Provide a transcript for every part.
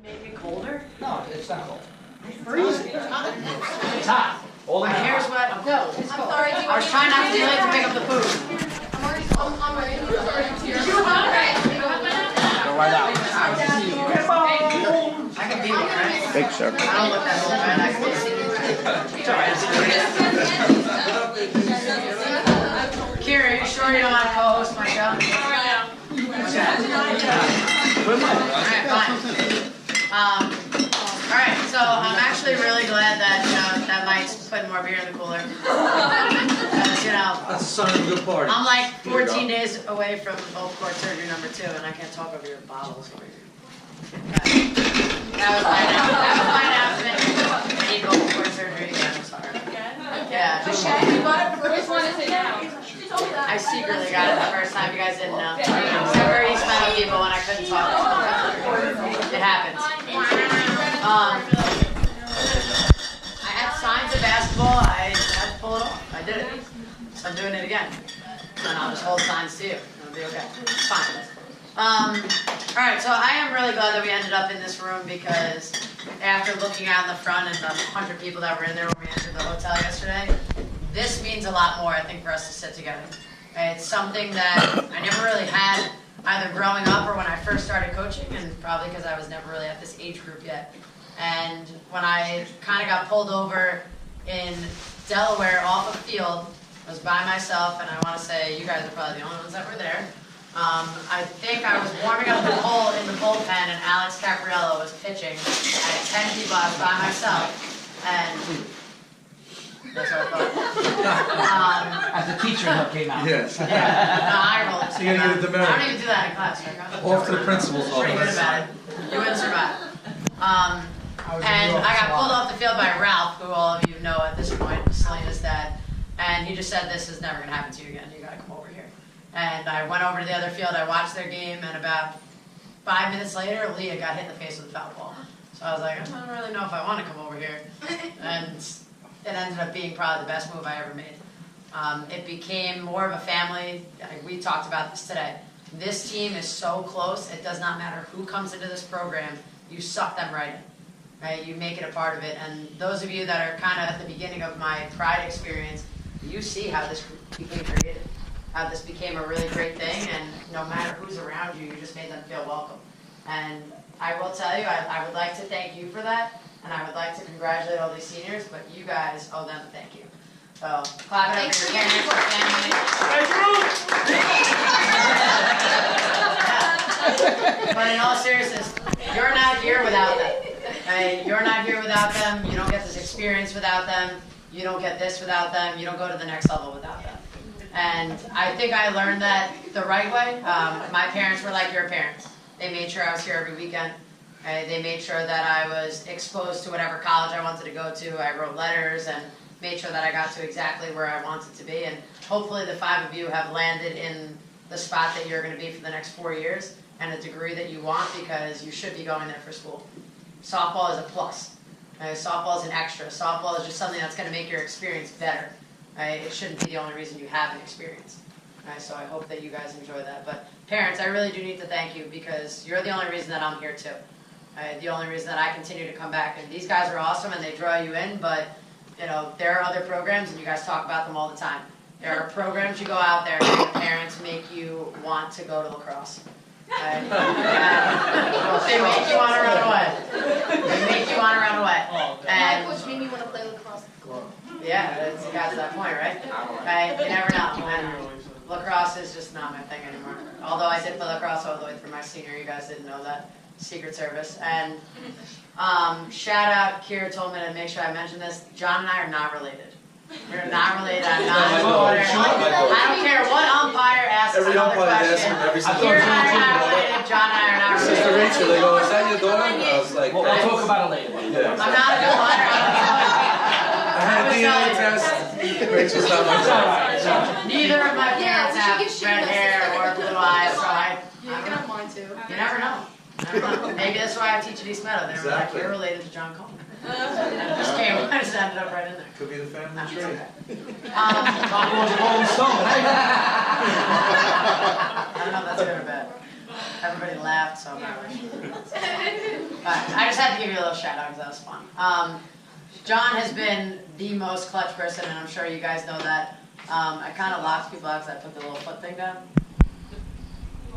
Make it colder? No, it's not cold. It's freezing. It's hot. All My the hair's wet. No, it's cold. I was trying not to be late to pick up the food. I'm ready. Go right out. I can be one, right? Big circle. I don't look that old, right? I can be. Kira, are you sure you don't want to co-host my show? Alright, fine. Alright, so I'm actually really glad that that Mike's putting more beer in the cooler. Because, That's a sign of a good party. I'm like 14 days away from open cord surgery number 2, and I can't talk over your bottles. That was my announcement. I need open cord surgery again, I'm sorry. Yeah. Which one is it now? I secretly got it the first time, you guys didn't know. Except for East Meadow people when I couldn't talk. It happens. I had signs of basketball, I had to pull it off. I did it. So I'm doing it again. And I'll just hold signs to you. It'll be okay. It's fine. Alright, so I am really glad that we ended up in this room because after looking out in the front and the 100 people that were in there when we entered the hotel yesterday, this means a lot more, I think, for us to sit together. It's something that I never really had either growing up or when I first started coaching, and probably because I was never really at this age group yet. And when I kind of got pulled over in Delaware off a field, I was by myself, and I want to say you guys are probably the only ones that were there. I think I was warming up the hole in the bullpen, and Alex Capriello was pitching. I had 10 people, I was by myself, and that's what I thought. As the teacher that came out. Yes. Yeah, no, I rolled. So you're gonna get a demerit. I don't even do that in class. Right? Off to the principal's Pretty good office. about it. You wouldn't survive. And I got pulled off the field by Ralph, who all of you know at this point, Selena's dad. And he just said, this is never going to happen to you again. You got to come over here. And I went over to the other field. I watched their game, and about 5 minutes later, Leah got hit in the face with a foul ball. So I was like, I don't really know if I want to come over here. And it ended up being probably the best move I ever made. It became more of a family. We talked about this today. This team is so close, it does not matter who comes into this program, you suck them right in. Right? You make it a part of it. And those of you that are kind of at the beginning of my Pride experience, you see how this became created, how this became a really great thing, and no matter who's around you, you just made them feel welcome. And I will tell you, I would like to thank you for that, and I would like to congratulate all these seniors, but you guys owe them a thank you. So, clap it up for your parents, your family. But in all seriousness, you're not here without them. Okay? You're not here without them. You don't get this experience without them. You don't get this without them. You don't go to the next level without them. And I think I learned that the right way. My parents were like your parents. They made sure I was here every weekend. They made sure that I was exposed to whatever college I wanted to go to. I wrote letters and made sure that I got to exactly where I wanted to be. And hopefully the 5 of you have landed in the spot that you're going to be for the next 4 years and a degree that you want, because you should be going there for school. Softball is a plus. Softball is an extra. Softball is just something that's going to make your experience better. It shouldn't be the only reason you have an experience. So I hope that you guys enjoy that. But parents, I really do need to thank you, because you're the only reason that I'm here too. The only reason that I continue to come back. And these guys are awesome and they draw you in, but you know, there are other programs, and you guys talk about them all the time. There are programs you go out there and your parents make you want to go to lacrosse. They make you want to run away. They make you want to run away. My coach made me want to play lacrosse. Yeah, it got to that point, right? You never know. And lacrosse is just not my thing anymore. Although I did play lacrosse all the way through my senior, you guys didn't know that. Secret Service. And shout out, Kira told me to make sure I mention this. John and I are not related. We're not related. I'm not his daughter. I don't care what umpire asks another question. Kira and I are not related. John and I are not related. Sister Rachel, they go, is that your daughter? I was like, We'll talk about it later. yeah. I'm not a good hunter. I had a DNA test. Rachel's not my daughter. Neither of my parents have red hair or blue eyes, so I You can have mine too. you never know. Maybe that's why I teach at East Meadow. They were like, Exactly. you're related to John Coleman. Just came, I just ended up right in there. Could be the family It's tree. okay. Bob was a Rolling Stone. I don't know if that's good or bad. Everybody laughed, so I'm not really sure. But I just had to give you a little shout out because that was fun. John has been the most clutch person, and I'm sure you guys know that. I kind of locked people out because I put the little foot thing down.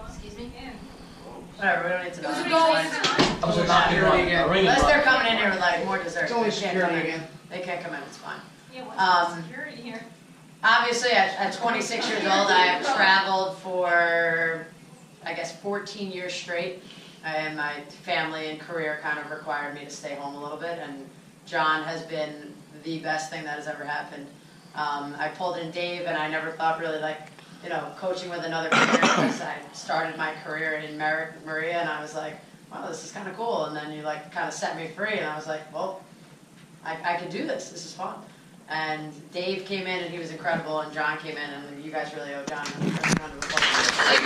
Excuse me? Whatever, we don't need to know. It was a It's goal. fine. I was not a ring. Unless they're coming in here with like more dessert. It's only They can't security come in. again. They can't come in, it's fine. Yeah, what's Um, security here? Obviously, at 26 years old, I have traveled for, I guess, 14 years straight. And my family and career kind of required me to stay home a little bit, and John has been the best thing that has ever happened. I pulled in Dave, and I never thought really like, you know, coaching with another player, because I started my career in Maria, and I was like, wow, this is kind of cool. And then you like kind of set me free, and I was like, well, I can do this. This is fun. And Dave came in, and he was incredible, and John came in, and you guys really owe John a round of applause. I'm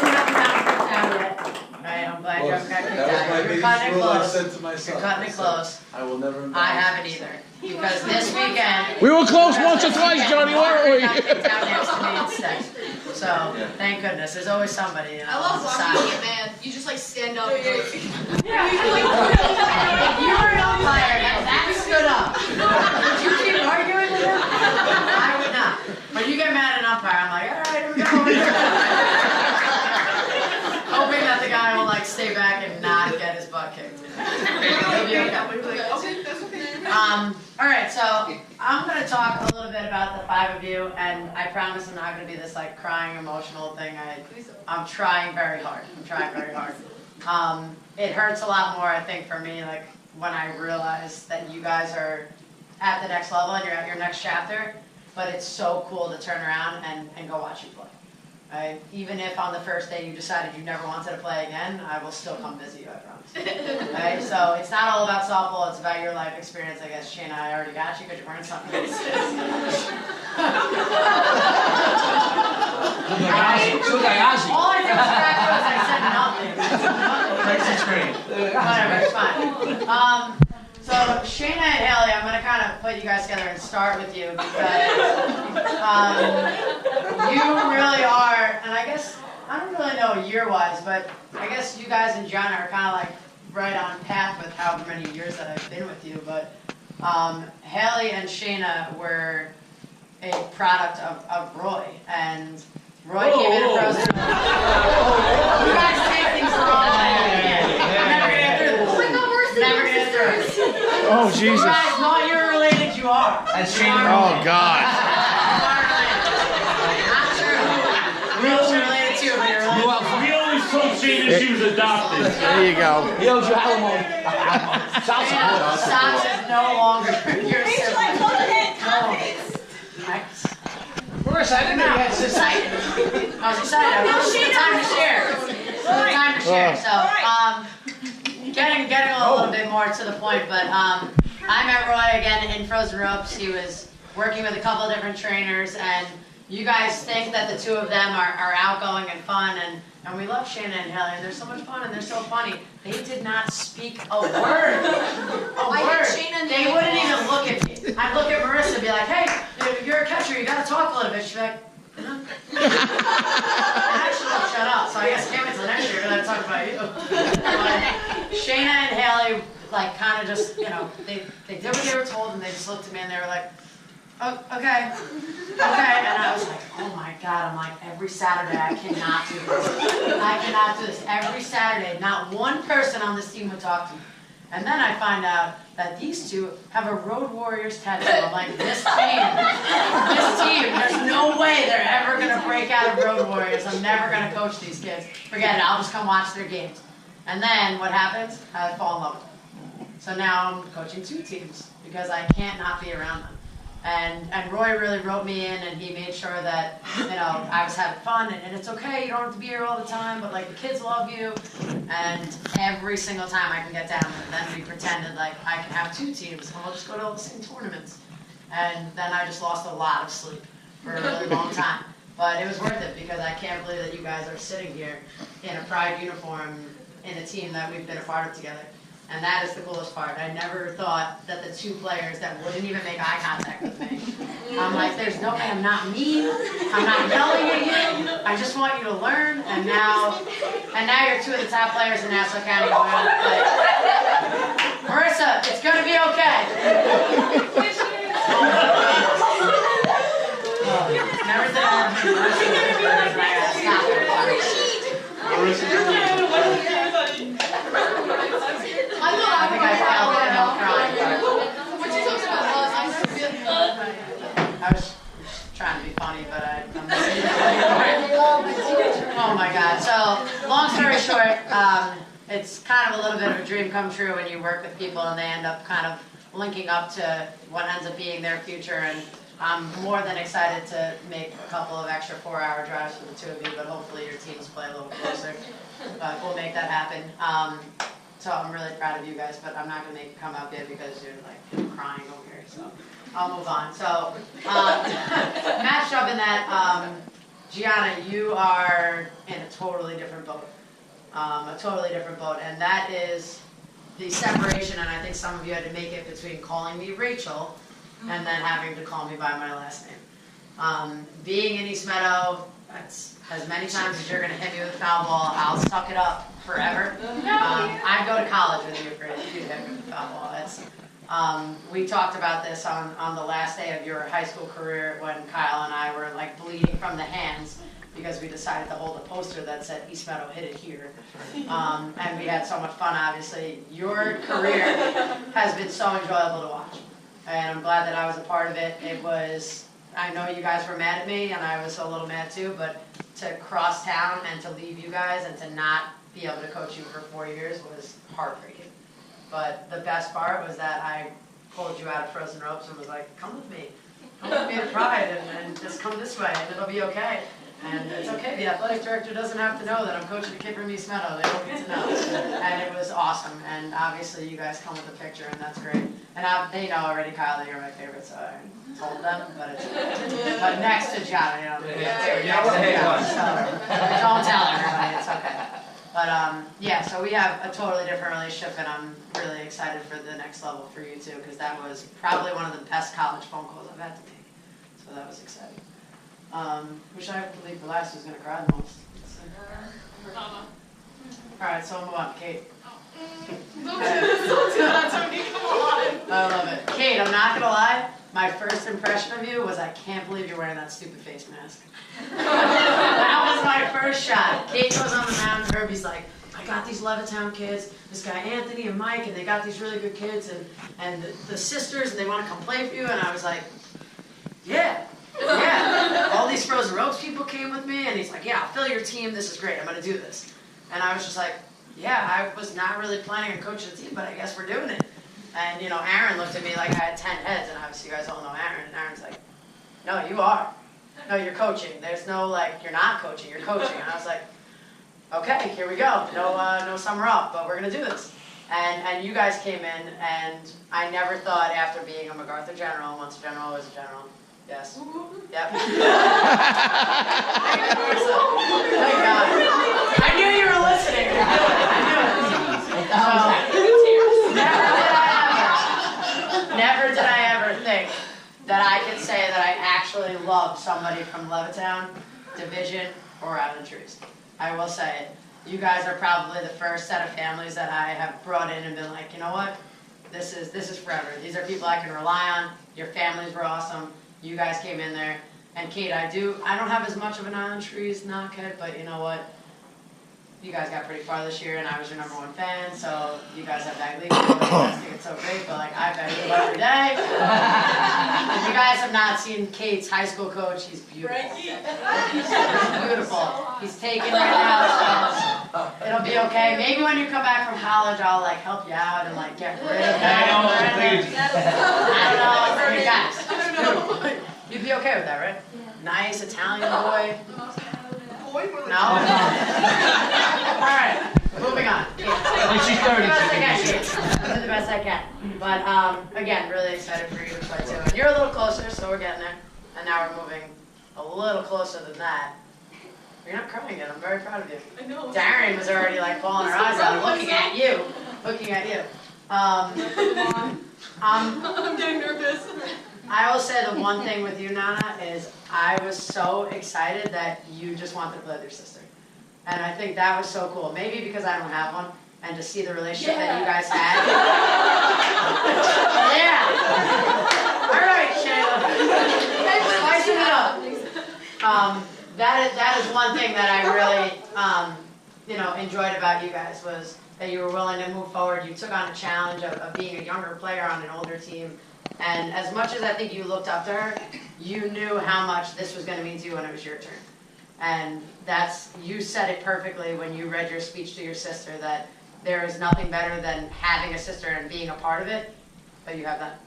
glad you haven't gotten kicked out yet. Right, I'm glad you haven't gotten kicked That was out my yet. You're biggest cutting it rule I close. said to myself. You're cutting it close. I will never embarrass I haven't myself. either. Because this weekend. We were close once or twice, Johnny, weren't we? Mark got kicked out next to me instead. So, thank goodness. There's always somebody, you know. I love on the watching side. you, man. You just like stand up and go. If you were an umpire and that stood up, would you keep arguing with him? I would not. When you get mad at an umpire, I'm like, all right, here we go. Hoping that the guy will like stay back and not get his butt kicked. He'll be okay. All right, so I'm going to talk a little bit about the five of you, and I promise I'm not going to be this like crying, emotional thing. I'm trying very hard. It hurts a lot more, I think, for me, like when I realize that you guys are at the next level and you're at your next chapter. But it's so cool to turn around and go watch you play. Right? Even if on the first day you decided you never wanted to play again, I will still come visit you, I promise. Right? So it's not all about softball, it's about your life experience. I guess, Shayna, I already got you because you're wearing something. All I did was crack jokes, I said nothing. Exit screen. Whatever, it's fine. So Shayna and Haley, I'm going to kind of put you guys together and start with you because you really are, and I guess, I don't really know year-wise, but I guess you guys and John are kind of like right on path with however many years that I've been with you, but Haley and Shayna were a product of Roy, and Roy came in and frozen. You guys take things the wrong way. I'm never going to get through this. Oh my God, we're Never going to get through this. Oh, You Jesus. guys, not you're related, you are. That's You Shayna. are Oh, related. God. You are related. Not true. Real related too, but you're related. We always told Shayna she was adopted. There you go. He owes you alimony. Child Shayna, support. Socks is no longer your sibling. We're excited. No, I was excited. I was excited. It was the time to share. It was the time to share. So, getting a little bit more to the point, but I met Roy again in Frozen Ropes. He was working with a couple of different trainers, and you guys think that the two of them are outgoing and fun, and we love Shayna and Haley, and they're so much fun, and they're so funny. They did not speak a word. I hate Shayna and They Haley. wouldn't even look at me. I'd look at Marissa and be like, hey, you're a catcher, you gotta talk a little bit. She'd be like, and I should have shut up, so I guess can't wait till next year because I talk about you. But Shayna and Haley, like, kind of just, you know, they did what they were told, and they just looked at me and they were like, oh, okay, and I was like, oh my God, I'm like, every Saturday I cannot do this. I cannot do this. Every Saturday, not one person on this team would talk to me. And then I find out that these two have a Road Warriors tattoo. I'm like, this team, there's no way they're ever going to break out of Road Warriors. I'm never going to coach these kids. Forget it, I'll just come watch their games. And then what happens? I fall in love with them. So now I'm coaching two teams because I can't not be around them. And Roy really wrote me in, and he made sure that, you know, I was having fun, and it's okay, you don't have to be here all the time, but like the kids love you. And every single time I can get down there, then we pretended like I can have two teams, and we'll just go to all the same tournaments. And then I just lost a lot of sleep for a really long time. But it was worth it because I can't believe that you guys are sitting here in a Pride uniform in a team that we've been a part of together. And that is the coolest part. I never thought that the two players that wouldn't even make eye contact with me, I'm like, there's no way, I'm not mean, I'm not yelling at you, I just want you to learn. And now you're two of the top players in Nassau County going on. Like, Marissa, it's gonna be okay. Never did I have I think I felt it and I'm crying. What you talking about? I was trying to be funny, but I'm oh my God. So, long story short, it's kind of a little bit of a dream come true when you work with people and they end up kind of linking up to what ends up being their future. And I'm more than excited to make a couple of extra 4-hour drives for the two of you, but hopefully your teams play a little closer. But we'll make that happen. So I'm really proud of you guys, but I'm not going to make you come up yet because you're like crying over here. So I'll move on. So matched up in that, Gianna, you are in a totally different boat. And that is the separation, and I think some of you had to make it between calling me Rachel and then having to call me by my last name. Being in East Meadow, that's as many times as you're going to hit me with a foul ball, I'll suck it up forever. I'd go to college with you if you'd hit me with a foul ball. We talked about this on the last day of your high school career when Kyle and I were like bleeding from the hands because we decided to hold a poster that said East Meadow hit it here. And we had so much fun, obviously. Your career has been so enjoyable to watch. And I'm glad that I was a part of it. It was, I know you guys were mad at me, and I was a little mad too, but to cross town and to leave you guys and to not be able to coach you for 4 years was heartbreaking. But the best part was that I pulled you out of frozen ropes and was like, come with me to Pride, and just come this way, and it'll be okay. And it's okay, the athletic director doesn't have to know that I'm coaching a kid from East Meadow. They don't need to know. And it was awesome. And obviously you guys come with a picture, and that's great. And they know already, Kyle, that you're my favorite, so I told them. But next to John, you know. Don't tell everybody, it's okay. But yeah, so we have a totally different relationship, and I'm really excited for the next level for you too, because that was probably one of the best college phone calls I've had to make. So that was exciting. Wish I believed the last who's going to cry the most. Alright, so I'll move on. Kate. I love it. Kate, I'm not going to lie. My first impression of you was I can't believe you're wearing that stupid face mask. That was my first shot. Kate goes on the mound, and Herbie's like, I got these Levittown kids, this guy Anthony and Mike, and they got these really good kids, and the sisters, and they want to come play for you, and I was like, yeah. All these frozen ropes people came with me, and he's like, yeah, I'll fill your team, this is great, I'm going to do this. And I was just like, yeah, I was not really planning on coaching the team, but I guess we're doing it. And, you know, Aaron looked at me like I had 10 heads, and obviously you guys all know Aaron, and Aaron's like, no, you are. No, you're coaching. There's no, like, you're not coaching, you're coaching. And I was like, okay, here we go. No summer off, but we're going to do this. And you guys came in, and I never thought after being a MacArthur General, once a general, always a general. Yes. Yep. Thank God. I knew you were listening. I knew it. So, never did I ever think that I could say that I actually loved somebody from Levittown, Division, or out of the trees. I will say it. You guys are probably the first set of families that I have brought in and been like, you know what? This is forever. These are people I can rely on. Your families were awesome. You guys came in there. And Kate, I don't have as much of an Island Trees knockhead, but you know what? You guys got pretty far this year, and I was your #1 fan, so you guys have that league. I think it's so great, but like I bet you every day. If you guys have not seen Kate's high school coach, he's beautiful. He's beautiful. He's taken right now, so it'll be okay. Maybe when you come back from college, I'll like help you out and like get rid of him. I don't know, you guys. You'd be okay with that, right? Yeah. Nice Italian boy. No? Alright, moving on. When she's 30, I'll do the best I can. But, again, really excited for you to play too. And you're a little closer, so we're getting there. And now we're moving a little closer than that. You're not crying yet. I'm very proud of you. I know. Darren was already like bawling her eyes out looking at you. looking at you. I'm getting nervous. I will say the one thing with you, Nana, is I was so excited that you just wanted to play with your sister. And I think that was so cool. Maybe because I don't have one, and to see the relationship that you guys had. Yeah. All right, Shayla. Spice it up. That is one thing that I really, enjoyed about you guys was that you were willing to move forward. You took on a challenge of being a younger player on an older team. And as much as I think you looked up to her, you knew how much this was going to mean to you when it was your turn. And you said it perfectly when you read your speech to your sister, that there is nothing better than having a sister and being a part of it, but you have that.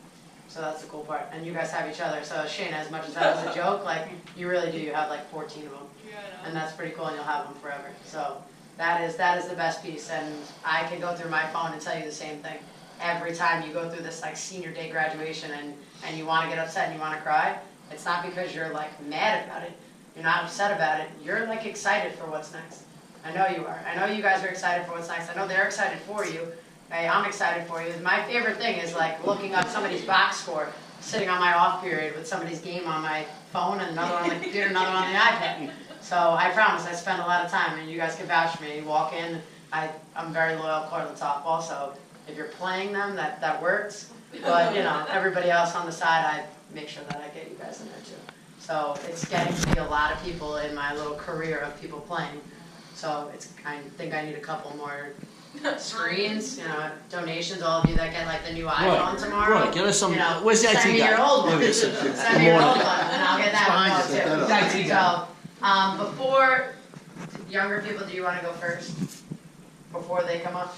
So that's the cool part. And you guys have each other. So Shayna, as much as that was a joke, like, you really do. You have like 14 of them. And that's pretty cool, and you'll have them forever. So that is the best piece. And I can go through my phone and tell you the same thing. Every time you go through this like senior day graduation and you want to get upset and you want to cry, it's not because you're like mad about it. You're not upset about it. You're like excited for what's next. I know you are. I know you guys are excited for what's next. I know they're excited for you. Hey, I'm excited for you. My favorite thing is like looking up somebody's box score, sitting on my off period with somebody's game on my phone and another on the computer, another on the iPad. So I promise I spend a lot of time, and you guys can vouch for me. You walk in, I'm very loyal to Cortland softball, so if you're playing them, that works. But everybody else on the side, I make sure that I get you guys in there too. So it's getting to be a lot of people in my little career of people playing. So I think I need a couple more screens, donations. All of you that get like the new iPhone tomorrow. Right, give us some. Where's the IT guy? Send me your old one. Send me your old one, and I'll get that one too. The IT guy. So before younger people, do you want to go first? Before they come up?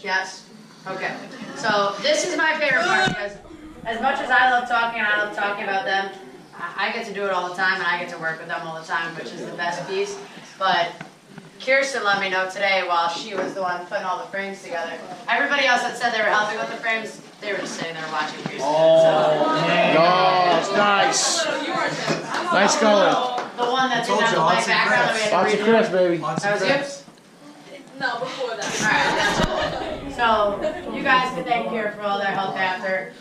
Yes? Okay. So this is my favorite part because as much as I love talking and I love talking about them, I get to do it all the time and I get to work with them all the time, which is the best piece. But Kirsten let me know today while she was the one putting all the frames together. Everybody else that said they were helping with the frames, they were just sitting there watching Kirsten. Oh, it's nice. Nice color. The one that didn't have the white background that we had to Lots of redo. crisp, baby. That was you? No, before that. Alright, so you guys can thank Kira for all their help after.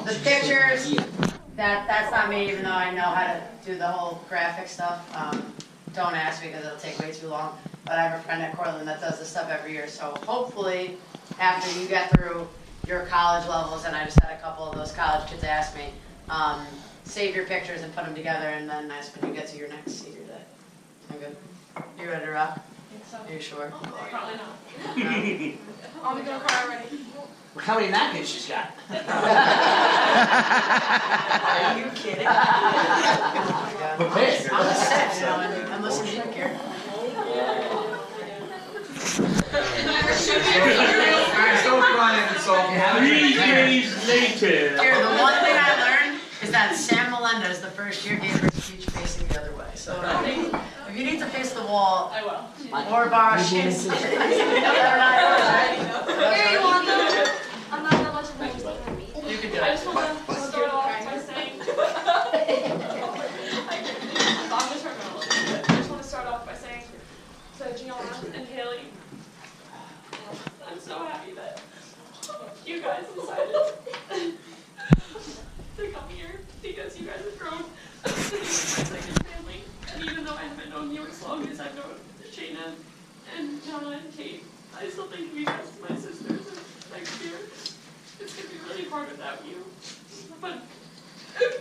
The pictures, that's not me, even though I know how to do the whole graphic stuff. Don't ask me because it'll take way too long. But I have a friend at Cortland that does this stuff every year. So hopefully, after you get through your college levels, and I just had a couple of those college kids ask me, save your pictures and put them together, and then nice when you get to your next senior day. Sound good? You ready to rock? Are you sure? Probably not. I'm gonna cry already. How many napkins she's got? Are you kidding? Oh my God. I'm a six, and listen to you, Kira. Alright, don't cry in the softball. 3 days later. Kira, the one thing I learned is that Sam Melendez, the first year, gave her speech facing the other way. So if you need to face the wall, I will. or borrow Shane's. Here, you want them? I'm not that much of a host. You can do I it. just want to start off by saying. I'm just hurt my little bit. I just want to start off by saying to Gianna and Haley, I'm so happy that you guys decided to come here because you guys have grown to be my second family. And even though I haven't known you as long as I've known Shayna and Gianna and Kate, I still think of you guys as my sisters. And next year, it's going to be really hard without you. But This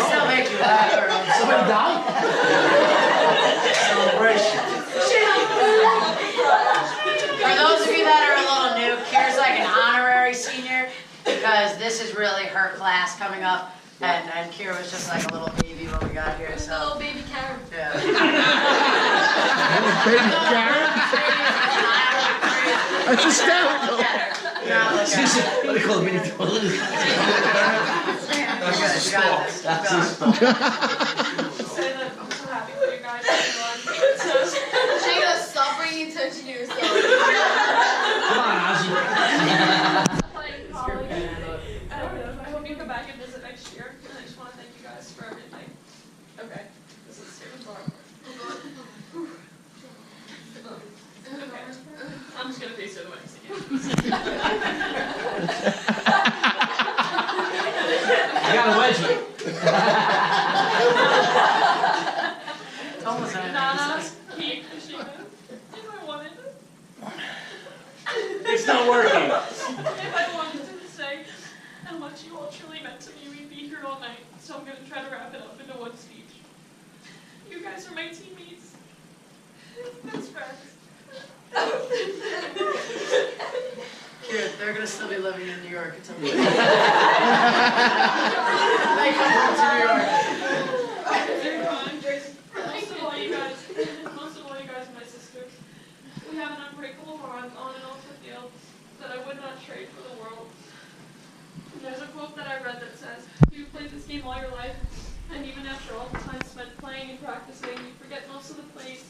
will make you laugh, girl. Somebody died? Celebration. For those of you that are a little new, Kira's like an honorary senior because this is really her class coming up. And Kira was just like a little baby when we got here, so. little baby Karen. Yeah. Baby Karen. That's hysterical. What do they call it? Mini toilet? That's just a stall. That's his Say that I'm so happy for you guys. Shayna, stop bringing attention to yourself. Come on, Ozzy. Playing college. I hope you come back and visit next year. And I just want to thank you guys for everything. Okay. This is serious. guys are my teammates. Best friends. Here, they're gonna still be living in New York until they come home to New York. Most of all you guys are my sisters. We have an unbreakable bond on and off the field that I would not trade for the world. There's a quote that I read that says, "You've played this game all your life, and even after all the time spent playing and practicing, you forget most of the plays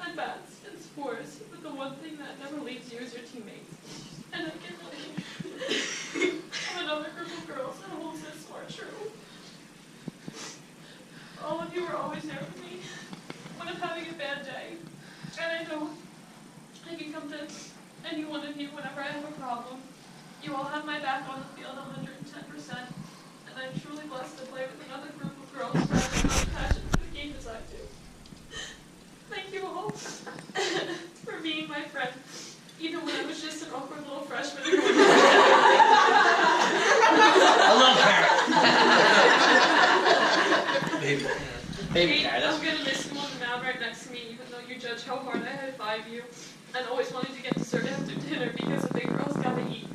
and bats and scores, but the one thing that never leaves you is your teammates." And I can't believe of another group of girls that holds this more true. All of you are always there for me when I'm having a bad day, and I know I can come to any one of you whenever I have a problem. You all have my back on the field 110%, and I'm truly blessed to play with another group of girls who have as much passion for the game as I do. Thank you all for being my friend, even when I was just an awkward little freshman. A little carrot. Baby carrot. I'm gonna miss you on the mound right next to me, even though you judge how hard I high-five you, and always wanting to get dessert after dinner because a big girl's gotta eat.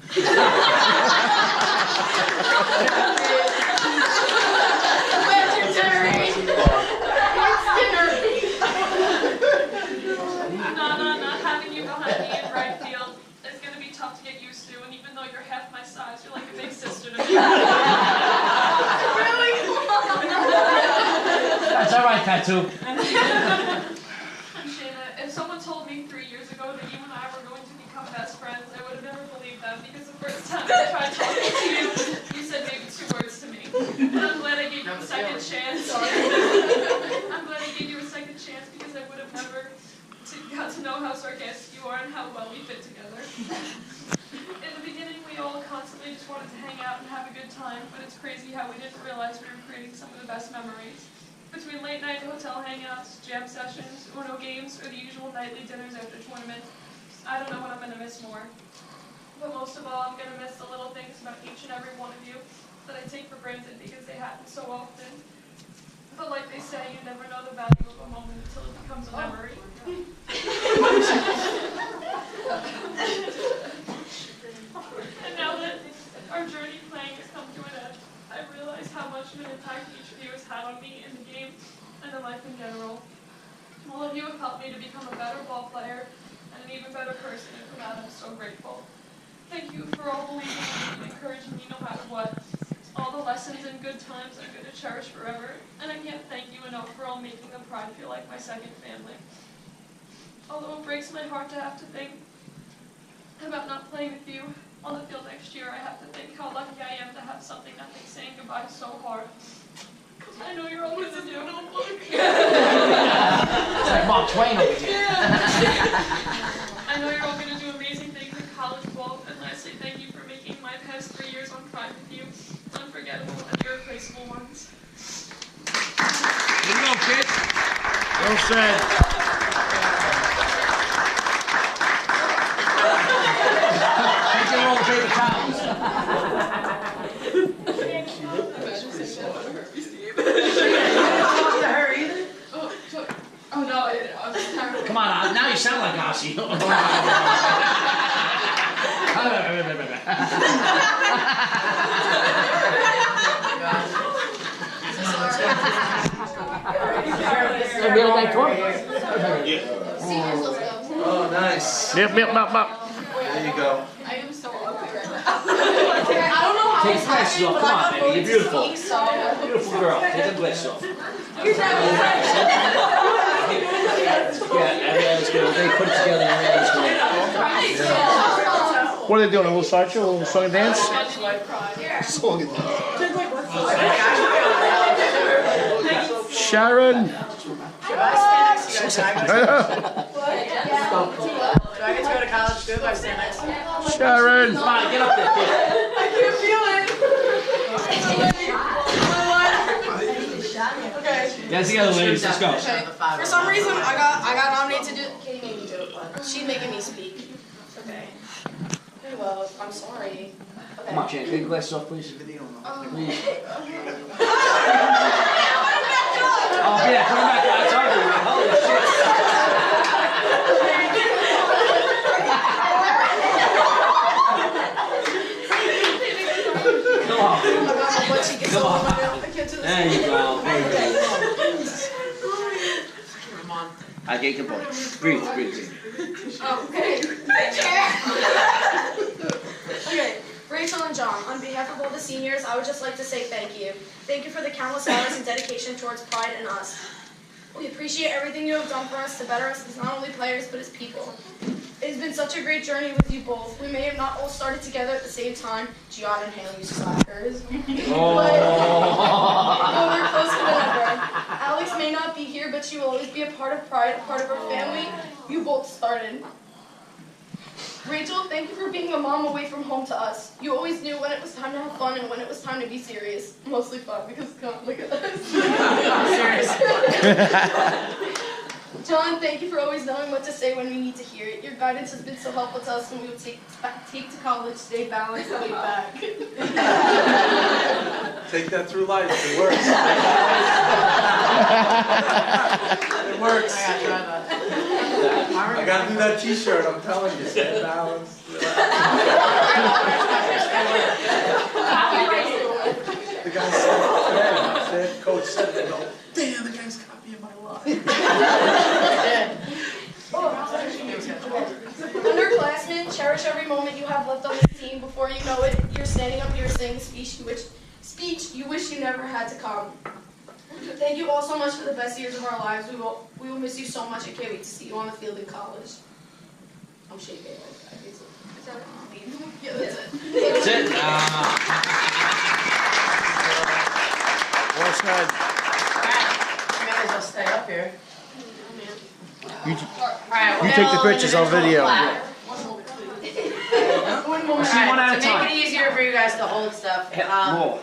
Not having you behind me in right field is gonna be tough to get used to, and even though you're half my size, you're like a big sister to me. That's all right, Tattoo. And Shayna, if someone told me 3 years ago that you and I were going to become best friends, I would have never believed them, because the first time I tried talking to you, you said maybe 2 words to me. And I'm glad I gave you a second chance. I'm glad I gave you a second chance because I would have never got to know how sarcastic you are and how well we fit together. In the beginning, we all constantly just wanted to hang out and have a good time, but it's crazy how we didn't realize we were creating some of the best memories. Between late night hotel hangouts, jam sessions, Uno games, or the usual nightly dinners after tournaments, I don't know what I'm going to miss more. But most of all, I'm going to miss the little things about each and every one of you that I take for granted because they happen so often. But like they say, you never know the value of a moment until it becomes a memory. And now that our journey playing has come to an end, I realize how much of an impact each of you has had on me in the game and in life in general. All of you have helped me to become a better ball player and an even better person, and for that I'm so grateful. Thank you for all believing in me and encouraging me no matter what. All the lessons and good times I'm going to cherish forever, and I can't thank you enough for all making the Pride feel like my second family. Although it breaks my heart to have to think about not playing with you on the field next year, I have to think how lucky I am to have something that makes saying goodbye so hard. I know you're all going to do. It's like Mark Twain over here. I know you're all going to do amazing things in college ball, and lastly, thank you for making my past 3 years on Pride with you unforgettable and irreplaceable ones. Here you go, kids. Well said. Take your old paper towels. Oh no, I was terrible. Come on, now you sound like Ossie. Oh, nice. Yep. There you go. I am so ugly right now. I don't know how Take this your glasses happened, off. but Come I on, got baby. voted You're beautiful. to speak, so. Beautiful girl. Take the glasses off. You're not Yeah, everything's good. They put it together and everything's good. What are they doing? A little sideshow? A little song and dance? Song and dance. Sharon! Do I stand next to you guys? Do I get to go to college too if I stand next to you? Sharon! Come on, get up there, kid. I can't feel it. Okay. Get it together, ladies. Let's go. For some reason, I got nominated to do. Katie made me do it, but she's making me speak. Okay. Okay, well, I'm sorry. Okay. Come on, Shannon. Take your glasses off, please. Please. Oh, yeah, come back. That's ugly, man. Holy shit. Come on. Come on. There you go. Very good. I get good boy. Breathe. Okay. Okay, Rachel and John, on behalf of all the seniors, I would just like to say thank you. Thank you for the countless hours and dedication towards Pride and us. We appreciate everything you have done for us to better us as not only players, but as people. It has been such a great journey with you both. We may have not all started together at the same time. Gianna and Haley, you slackers. But we're closer than ever. Alex may not be here, but she will always be a part of Pride, a part of our family. You both started. Rachel, thank you for being a mom away from home to us. You always knew when it was time to have fun and when it was time to be serious. Mostly fun, because look at us. John, thank you for always knowing what to say when we need to hear it. Your guidance has been so helpful to us when we would take to college, stay balanced, and get back. Take that through life. It works. It works. I gotta do that T-shirt. I'm telling you. Stay balanced. The guy said, Coach said, damn, the guy's copying my line. Underclassmen, cherish every moment you have left on this team. Before you know it, you're standing up here saying a speech you wish you never had to come. Thank you all so much for the best years of our lives. We will miss you so much. I can't wait to see you on the field in college. I'm shaking. Is that it? Yeah, that's it. That's it. Well said. You may as well stay up here. You Alright, we'll take get the all pictures, I'll individual video. clap. Let's see one at a To make time. it easier for you guys to hold stuff, More.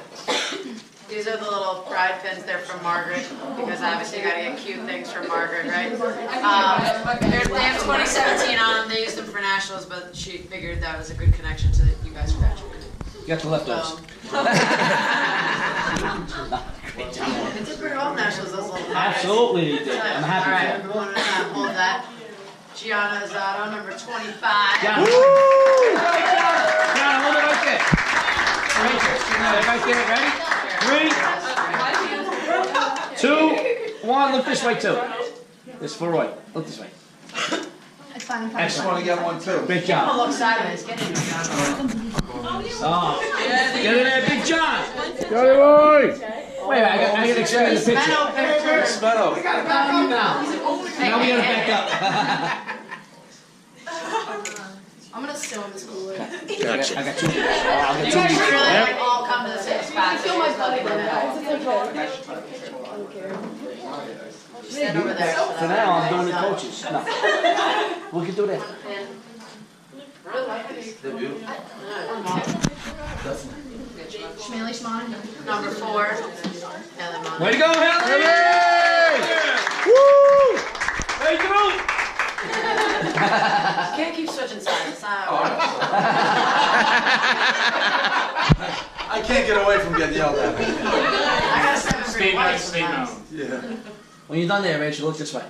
these are the little pride pins. They're from Margaret, because obviously you gotta get cute things from Margaret, right? They have 2017 on them. They used them for nationals, but she figured that was a good connection to you guys graduating. You got the leftovers. They did bring all nationals, those little. Absolutely they did. I'm happy All right, for one at a time. Hold that. Gianna Azzato, number 25. Gianna. Woo! Gianna, hold it right there. Right there, ready? 3, 2, 1, look this way too. This is for Roy. Look this way. I just want to get one too. Great Don't job. look sideways. Get in. Oh. Get in there, Big John. Johnny boy! Wait, I got to expand the picture. Menno picture. Smeto. Now we gotta back up. I'm gonna sit on this cooler. I got 2 weeks. I'll You get 2 guys weeks. should really like all come to the same spot. I feel my belly button, guys. It's okay. Stand over there. For now, I'm doing the coaches. No. We can do that. Schmally Schmon. Number 4. Haley Mon. Way to go, Haley! Woo! Way to go! Can't keep switching sides. It's not how I can't get away from getting yelled at. I gotta step for your wife sometimes. Yeah. When you're done there, Rachel, look this way.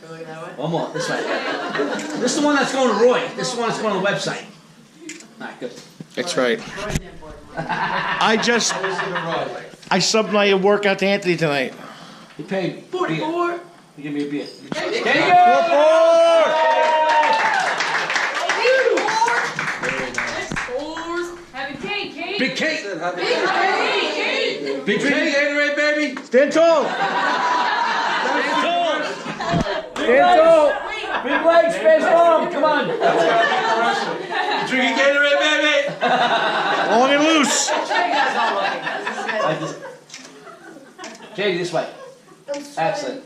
Look that way. One more, this way. This is the one that's going to Roy. This is the one that's going to the website. Alright, good. That's right. Roy's the important one. I subbed my workout to Anthony tonight. He paid me. 44. You give me a beer. There you Four, go! Have a cake, Kate. Big cake! Hey, Big cake! Gatorade, baby. Stand tall! Stand tall! Stand tall! Big legs, space long! Come on! Drinking Gatorade, baby. Long and loose! I'm sure you guys all look at this. Katie, this way. Excellent.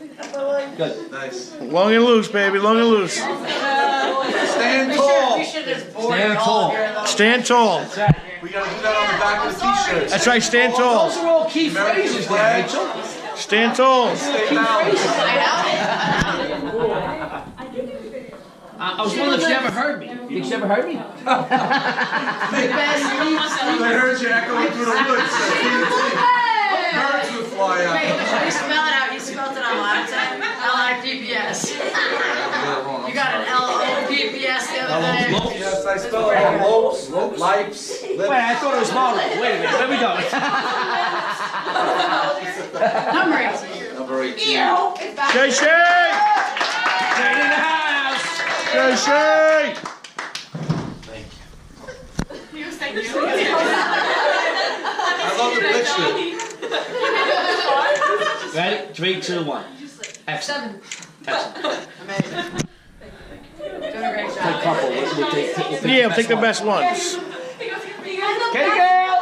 Good. Nice. Long and loose, baby, long and loose. Stand We tall. should just board Stand it all tall. here. Little- Stand tall. That's right. We gotta do that on the back of the T-shirt. That's right, stand tall. Those are all key phrases there, Rachel. Stand tall. Stay balanced. I I was wondering if she ever heard me. Think she ever heard me? I heard you echoing through the woods. So Birds would fly Wait, out. should we spell it out? He spelled it on Latin. Lipps. You got an LOPPS the other day. Yes, I spell it on lopes, lipes, Wait, lips. I thought it was Marlo. Wait a minute, where we going? Number 18. Number 18. Shay Shay! Straight in the house. Shay Shay! He was thank you. I love the picture. Ready? 3, 2, 1. Excellent. Excellent. Amazing. Doing a great Take a job. couple. We'll pick Yeah, take the best ones. Kitty girl!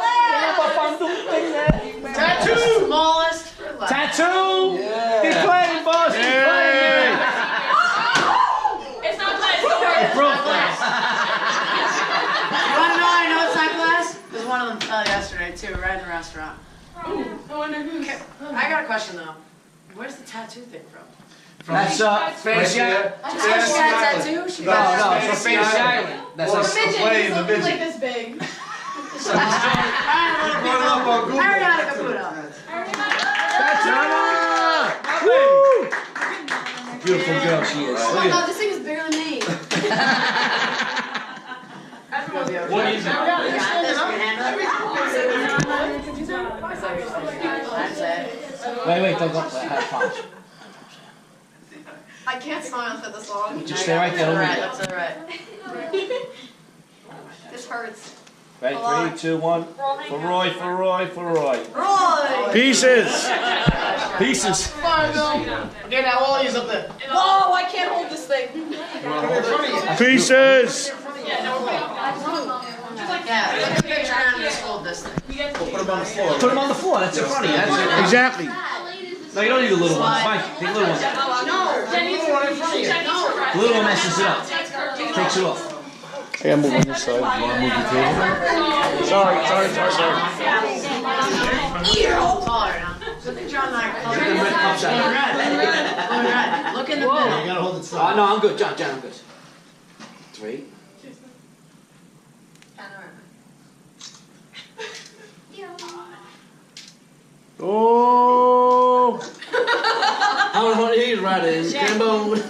Tattoo! Smallest for last. Tattoo! Keep playing, boss! Keep Hey! playing! It's not glass. It broke glass. You wanna know how I know it's not glass? There's one of them fell yesterday too, right in the restaurant. I wonder who's. I got a question though. Where's the tattoo thing from? That's Fancy Island. She got a tattoo? She No, got no, it's from Fancy Fancy Island. Island. That's Well, a it's the play in the Like midget. this big. Brought it up on Google. Ariana Caputo. Tattoo! Woo! Beautiful girl she is. Oh my god, this thing is bigger than me. What is it? You got this, you can handle it. That's it. Wait, don't go. Have fun. I can't smile for this long. Just stay right there. All Don't right, move. that's all right. This hurts. Ready? 3, 2, 1. For Roy, for Roy, for Roy. Roy! Pieces! Pieces. Okay, now all these up there. Whoa, I can't hold this thing. Pieces! Yeah, take a picture and just hold this thing. Put them on the floor. Put them on the floor. That's in front of you. That's it. Exactly. No, you don't need the little ones. Mike, take the little ones. No, Jenny's The little one messes it up. Takes it off. I gotta move on this side. Sorry. taller now. Look at John like Get them red cups out. red. Look in the middle. gotta hold it Oh, no, I'm good. John, I'm good. 3. Oh! I don't want to eat right in. I'm good.